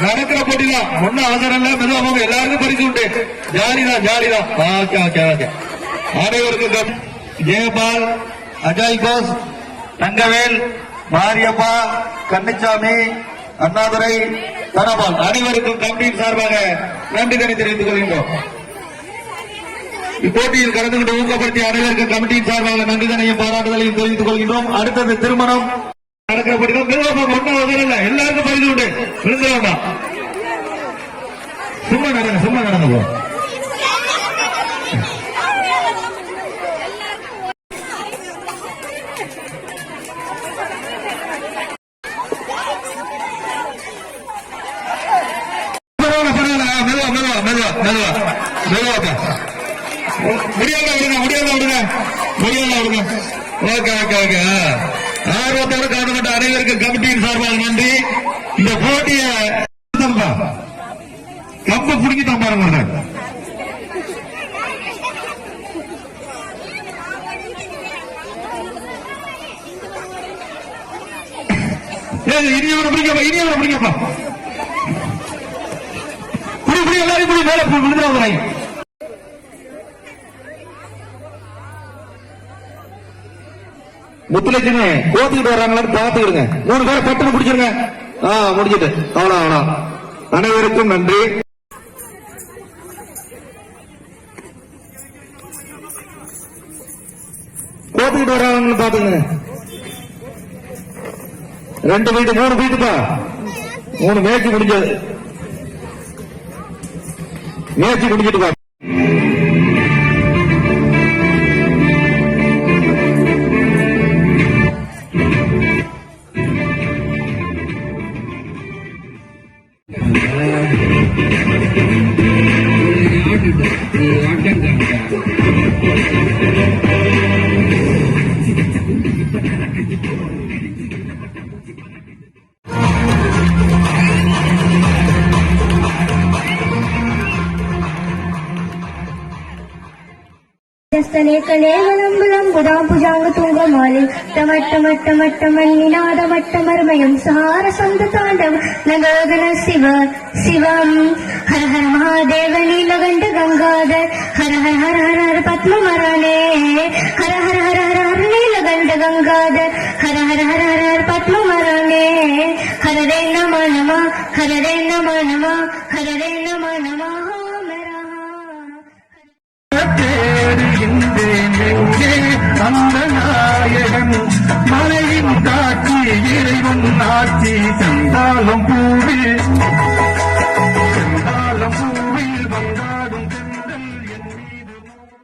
நடக்கிற போட்டிதான். ஒன்னும் அவசரம் இல்ல, மெதுவாக எல்லாருக்கும் பரிசு உண்டு. ஜாலிதான் ஜாலிதான். Okay okay okay. அனைவருக்கும் ஜெயபால், அஜய் கோஷ், தங்கவேல், மாரியப்பா, கன்னிச்சாமி, அண்ணாதுரை, தனபால் அனைவருக்கும் கமிட்டியின் சார்பாக நன்றிகளை தெரிவித்துக் கொள்கின்றோம். இப்போட்டியில் கலந்து கொண்டு ஊக்கப்படுத்திய அனைவருக்கும் கமிட்டியின் சார்பாக நன்றிதனையும் பாராட்டுதலையும் தெரிவித்துக் கொள்கின்றோம். அடுத்தது திருமணம் நடக்கிற போட்டிகள் எல்லாருக்கும் பரிசு உண்டு. விழுந்துருவாங்க. சும்மா நடங்க சும்மா நடந்து போ. ஆர்வத்தோடு கலந்துகொண்ட அனைவருக்கும் கமிட்டியின் சார்பாக நன்றி. இந்த போட்டிய கம்பு பிடிக்கிட்டோம் பாருங்க. இனியவரை பிடிக்கப்பா, இனியவரை பிடிக்கப்பா. எல்லாரும் மேல விழுந்துறாங்க. முத்துலட்சுமி கோத்துக்கிட்டு வர்றாங்களான்னு பார்த்துக்கிடுங்க. 3 பேரை பட்டுன்னு பிடிச்சிருங்க. முடிஞ்சிட்டு அவ்வளோ. அனைவருக்கும் நன்றி. கோத்துக்கிட்டு வர்றாங்கன்னு பாத்துங்க. 2 வீட்டு 3 வீட்டுப்பா. 3 மேட்ச் முடிஞ்சது. மேட்ச் முடிஞ்சிட்டு பா. ुजांगतुंगमालि टमट्टमट्टमट्टमन्निनादमट्टमर्मयं सहारसन्दताण्डव नगोदन शिव शिवम् हर हर महादेव नीलकण्ठ गंगाधर हर हर हर हर हर पद्ममरणे हर हर हर हर हर नीलकण्ठ गंगाधर हर हर हर हर हर पद्ममरणे हर रे नमः नमः हर रे नमः नमः हर रे नमः नमः அந்த நாயகன் மலையின் காட்சி இறைவன் ஆட்சி தந்தாலும் பூவே